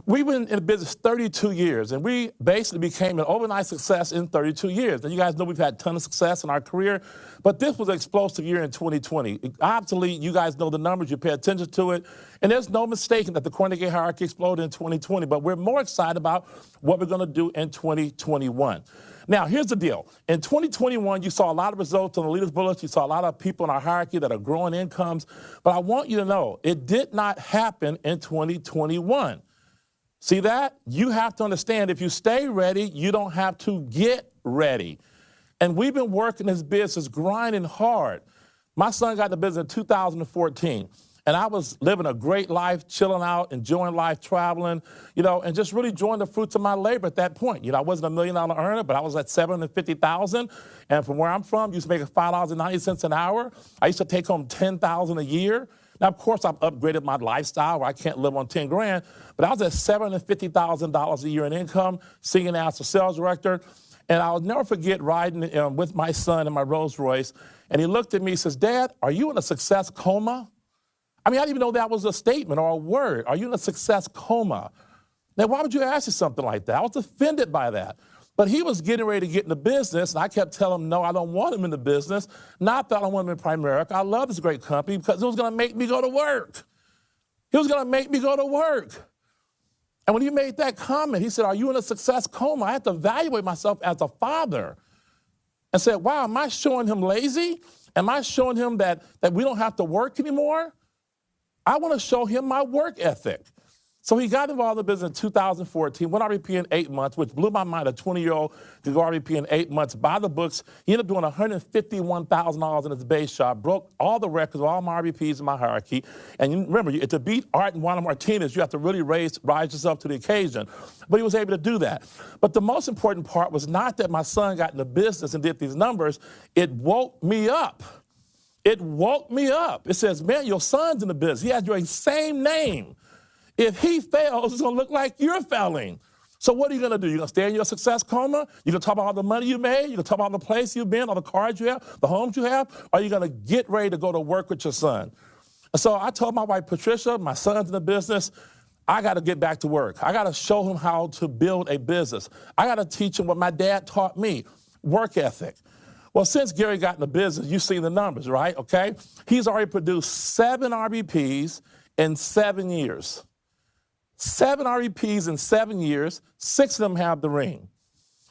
We've been in the business 32 years, and we basically became an overnight success in 32 years. And you guys know we've had a ton of success in our career, but this was an explosive year in 2020. Obviously, you guys know the numbers, you pay attention to it, and there's no mistaking that the Kornegay hierarchy exploded in 2020, but we're more excited about what we're gonna do in 2021. Now, here's the deal. In 2021, you saw a lot of results on the leaders bullet. You saw a lot of people in our hierarchy that are growing incomes, but I want you to know it did not happen in 2021. See that? You have to understand, if you stay ready, you don't have to get ready. And we've been working this business, grinding hard. My son got in the business in 2014, and I was living a great life, chilling out, enjoying life, traveling, and just really enjoying the fruits of my labor at that point. I wasn't $1 million earner, but I was at $750,000. And from where I'm from, I used to make $5.90 an hour. I used to take home $10,000 a year. Now, of course, I've upgraded my lifestyle where I can't live on 10 grand, but I was at $750,000 a year in income, senior as a sales director. And I'll never forget riding with my son in my Rolls Royce. And he looked at me and says, "Dad, are you in a success coma?" I mean, I didn't even know that was a statement or a word. Are you in a success coma? Now, why would you ask you something like that? I was offended by that. But he was getting ready to get in the business, and I kept telling him, no, I don't want him in the business. Not that I don't want him in Primerica. I love this great company because it was going to make me go to work. He was going to make me go to work. And when he made that comment, he said, "Are you in a success coma?" I had to evaluate myself as a father and said, wow, am I showing him lazy? Am I showing him that we don't have to work anymore? I want to show him my work ethic. So he got involved in the business in 2014, went RVP in 8 months, which blew my mind. A 20-year-old could go RVP in 8 months, by the books. He ended up doing $151,000 in his base shop, broke all the records of all my RVPs in my hierarchy. And you remember, to beat Art and Juana Martinez, you have to really rise yourself to the occasion. But he was able to do that. But the most important part was not that my son got in the business and did these numbers. It woke me up. It woke me up. It says, man, your son's in the business. He has your same name. If he fails, it's going to look like you're failing. So what are you going to do? You're going to stay in your success coma? You're going to talk about all the money you made? You're going to talk about the place you've been, all the cars you have, the homes you have? Or are you going to get ready to go to work with your son? And so I told my wife, Patricia, my son's in the business. I got to get back to work. I got to show him how to build a business. I got to teach him what my dad taught me, work ethic. Well, since Gary got in the business, you've seen the numbers, right? Okay? He's already produced 7 RVPs in 7 years. 7 RVPs in 7 years, 6 of them have the ring.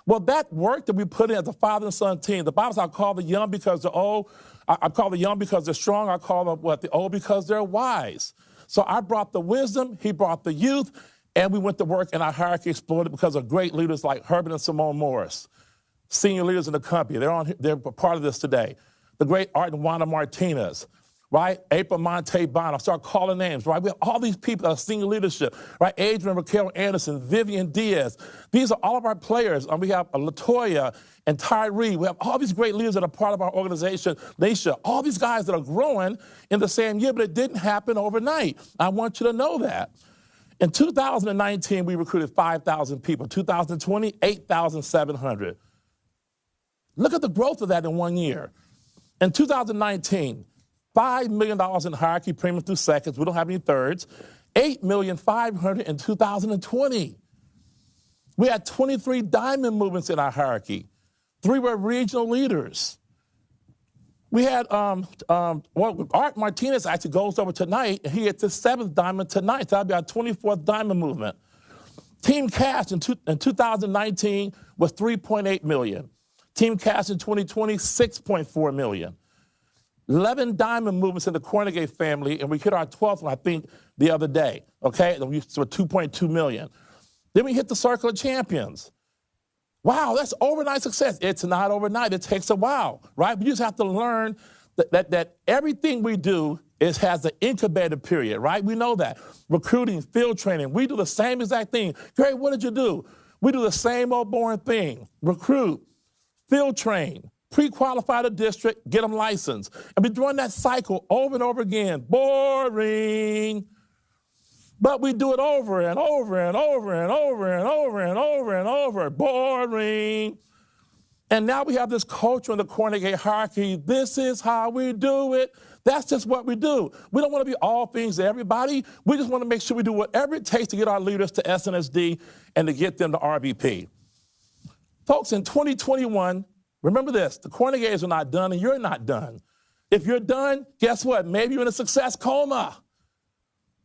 Well, that work that we put in as a father and son team, the Bible says, I call the young because they're old. I call the young because they're strong. I call them, the old because they're wise. So I brought the wisdom, he brought the youth, and we went to work, and our hierarchy exploded because of great leaders like Herbert and Simone Morris, senior leaders in the company. They're part of this today. The great Art and Juana Martinez, right? April Monte Bond. I'll start calling names, right? We have all these people that are senior leadership, right? Adrian Raquel Anderson, Vivian Diaz. These are all of our players. We have LaToya and Tyree. We have all these great leaders that are part of our organization, Nisha. All these guys that are growing in the same year, but it didn't happen overnight. I want you to know that. In 2019, we recruited 5,000 people. 2020, 8,700. Look at the growth of that in 1 year. In 2019, $5 million in hierarchy premium through seconds. We don't have any thirds. $8,500,000 in 2020. We had 23 diamond movements in our hierarchy. 3 were regional leaders. We had, Art Martinez actually goes over tonight, and he gets his 7th diamond tonight. So that'll be our 24th diamond movement. Team cash in 2019 was $3.8 million. Team cash in 2020, $6.4 million. 11 diamond movements in the Kornegay family, and we hit our 12th one, I think, the other day, okay? And we were $2.2 million. Then we hit the Circle of Champions. Wow, that's overnight success. It's not overnight. It takes a while, right? We just have to learn that everything we do has an incubator period, right? We know that. Recruiting, field training, we do the same exact thing. Gary, what did you do? We do the same old boring thing. Recruit, field train, pre-qualify the district, get them licensed. And we're doing that cycle over and over again. Boring. But we do it over and over and over and over and over and over and over. Boring. And now we have this culture in the Kornegay hierarchy. This is how we do it. That's just what we do. We don't want to be all things to everybody. We just want to make sure we do whatever it takes to get our leaders to SNSD and to get them to RVP. Folks, in 2021, remember this, the Kornegays are not done and you're not done. If you're done, guess what? Maybe you're in a success coma.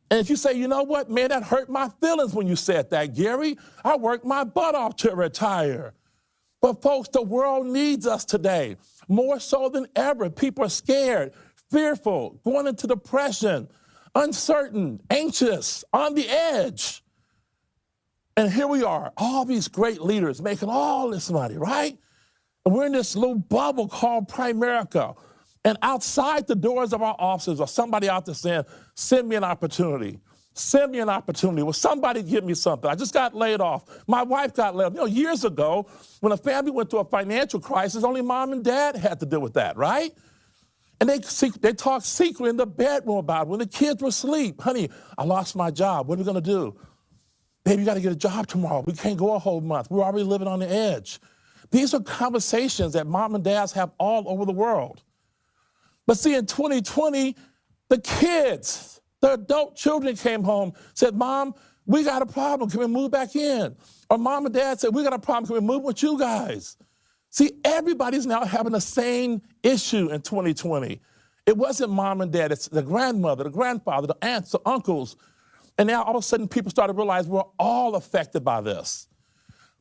And if you say, you know what, man, that hurt my feelings when you said that, Gary. I worked my butt off to retire. But folks, the world needs us today, more so than ever. People are scared, fearful, going into depression, uncertain, anxious, on the edge. And here we are, all these great leaders making all this money, right? And we're in this little bubble called Primerica. And outside the doors of our offices or somebody out there saying, send me an opportunity. Send me an opportunity. Will somebody give me something? I just got laid off. My wife got laid off. You know, years ago, when a family went through a financial crisis, only mom and dad had to deal with that, right? And they talked secretly in the bedroom about it when the kids were asleep. Honey, I lost my job. What are we going to do? Baby, you got to get a job tomorrow. We can't go a whole month. We're already living on the edge. These are conversations that mom and dads have all over the world. But see, in 2020, the kids, the adult children came home, said, Mom, we got a problem. Can we move back in? Or mom and dad said, we got a problem. Can we move with you guys? See, everybody's now having the same issue in 2020. It wasn't mom and dad. It's the grandmother, the grandfather, the aunts, the uncles. And now all of a sudden people started to realize we're all affected by this.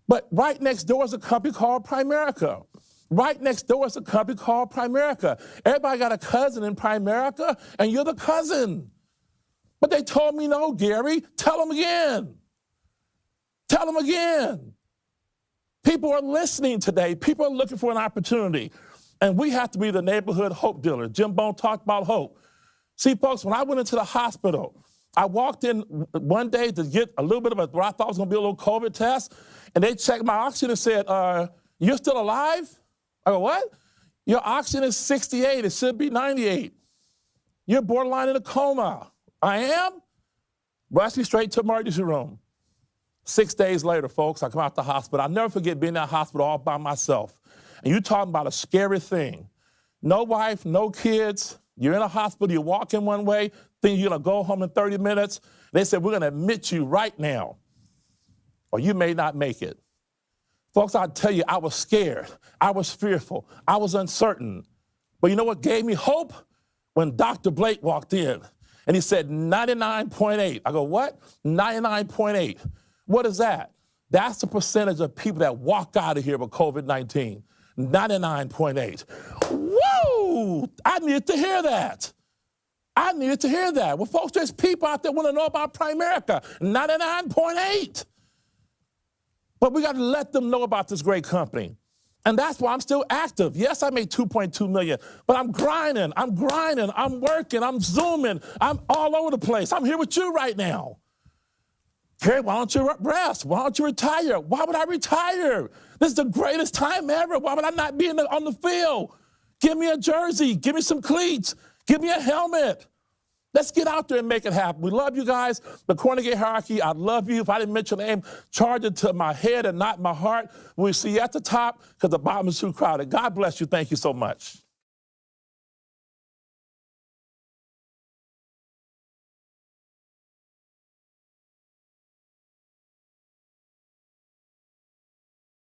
But right next door is a company called Primerica. Right next door is a company called Primerica. Everybody got a cousin in Primerica, and you're the cousin. But they told me no, Gary. Tell them again. Tell them again. People are listening today. People are looking for an opportunity. And we have to be the neighborhood hope dealer. Jim Bone talked about hope. See, folks, when I went into the hospital, I walked in one day to get a little bit of what I thought was going to be a little COVID test, and they checked my oxygen and said, you're still alive? I go, what? Your oxygen is 68. It should be 98. You're borderline in a coma. I am? Rushed me straight to emergency room. 6 days later, folks, I come out the hospital. I'll never forget being in that hospital all by myself. And you're talking about a scary thing. No wife, no kids. You're in a hospital. You walk in one way, think you're going to go home in 30 minutes. They said, we're going to admit you right now, or you may not make it. Folks, I'll tell you, I was scared. I was fearful. I was uncertain. But you know what gave me hope? When Dr. Blake walked in and he said 99.8. I go, what? 99.8. What is that? That's the percentage of people that walk out of here with COVID-19. 99.8. Woo! I needed to hear that. I needed to hear that. Well, folks, there's people out there want to know about Primerica. 99.8. But we got to let them know about this great company. And that's why I'm still active. Yes, I made $2.2 million, but I'm grinding, I'm working, I'm Zooming, I'm all over the place. I'm here with you right now. Gary, why don't you rest? Why don't you retire? Why would I retire? This is the greatest time ever. Why would I not be on the field? Give me a jersey, give me some cleats, give me a helmet. Let's get out there and make it happen. We love you guys. The Kornegay hierarchy, I love you. If I didn't mention your name, charge it to my head and not my heart. We'll see you at the top because the bottom is too crowded. God bless you. Thank you so much.